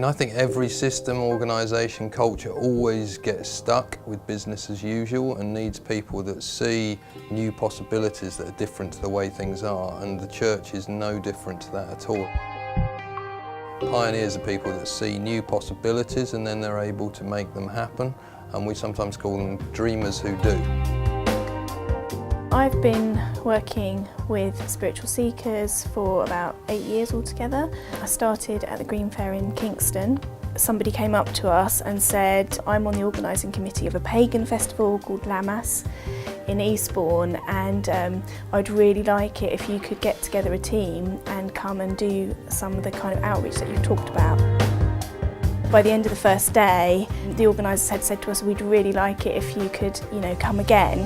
I think every system, organisation, culture always gets stuck with business as usual and needs people that see new possibilities that are different to the way things are, and the church is no different to that at all. Pioneers are people that see new possibilities and then they're able to make them happen, and we sometimes call them dreamers who do. I've been working with spiritual seekers for about 8 years altogether. I started at the Green Fair in Kingston. Somebody came up to us and said, I'm on the organising committee of a pagan festival called Lammas in Eastbourne, and I'd really like it if you could get together a team and come and do some of the kind of outreach that you've talked about. By the end of the first day, the organisers had said to us, we'd really like it if you could, come again.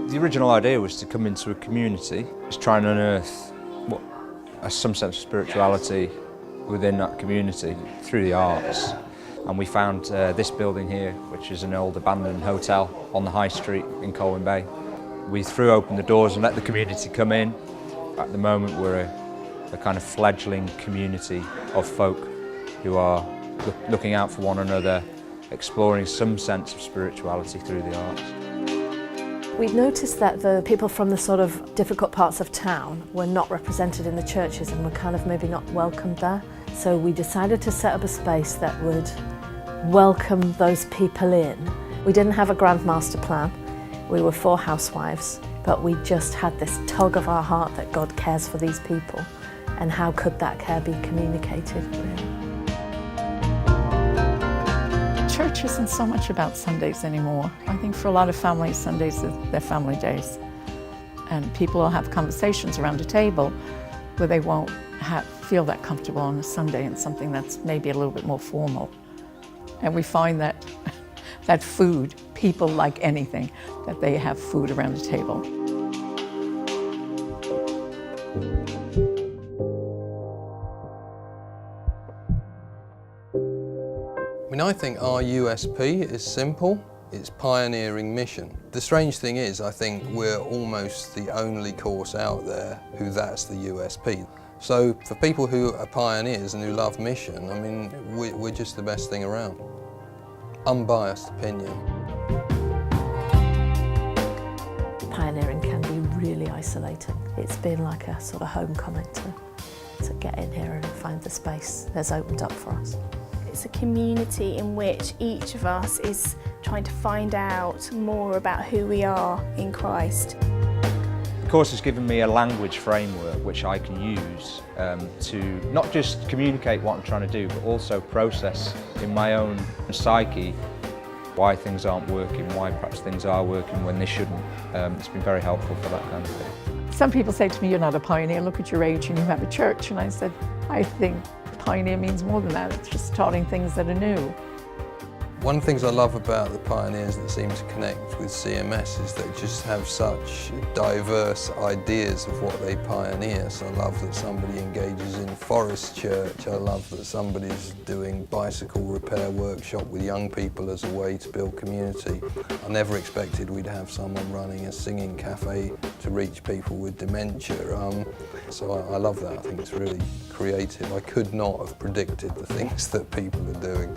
The original idea was to come into a community, just try and unearth some sense of spirituality within that community through the arts. And we found this building here, which is an old abandoned hotel on the high street in Colwyn Bay. We threw open the doors and let the community come in. At the moment we're a kind of fledgling community of folk who are looking out for one another, exploring some sense of spirituality through the arts. We'd noticed that the people from the sort of difficult parts of town were not represented in the churches and were kind of maybe not welcomed there. So we decided to set up a space that would welcome those people in. We didn't have a grand master plan. We were 4 housewives, but we just had this tug of our heart that God cares for these people, and how could that care be communicated, really? Church isn't so much about Sundays anymore. I think for a lot of families, Sundays are their family days. And people will have conversations around a table where they won't feel that comfortable on a Sunday in something that's maybe a little bit more formal. And we find that food, people like anything, that they have food around the table. I think our USP is simple. It's pioneering mission. The strange thing is, I think we're almost the only course out there who that's the USP. So for people who are pioneers and who love mission, we're just the best thing around. Unbiased opinion. Pioneering can be really isolating. It's been like a sort of homecoming to get in here and find the space that's opened up for us. It's a community in which each of us is trying to find out more about who we are in Christ. The course has given me a language framework which I can use to not just communicate what I'm trying to do, but also process in my own psyche why things aren't working, why perhaps things are working when they shouldn't. It's been very helpful for that kind of thing. Some people say to me, you're not a pioneer, look at your age and you have a church. And I said, I think pioneer means more than that. It's just starting things that are new. One of the things I love about the pioneers that seem to connect with CMS is they just have such diverse ideas of what they pioneer. So I love that somebody engages in forest church. I love that somebody's doing bicycle repair workshop with young people as a way to build community. I never expected we'd have someone running a singing cafe to reach people with dementia. So I love that. I think it's really creative. I could not have predicted the things that people are doing.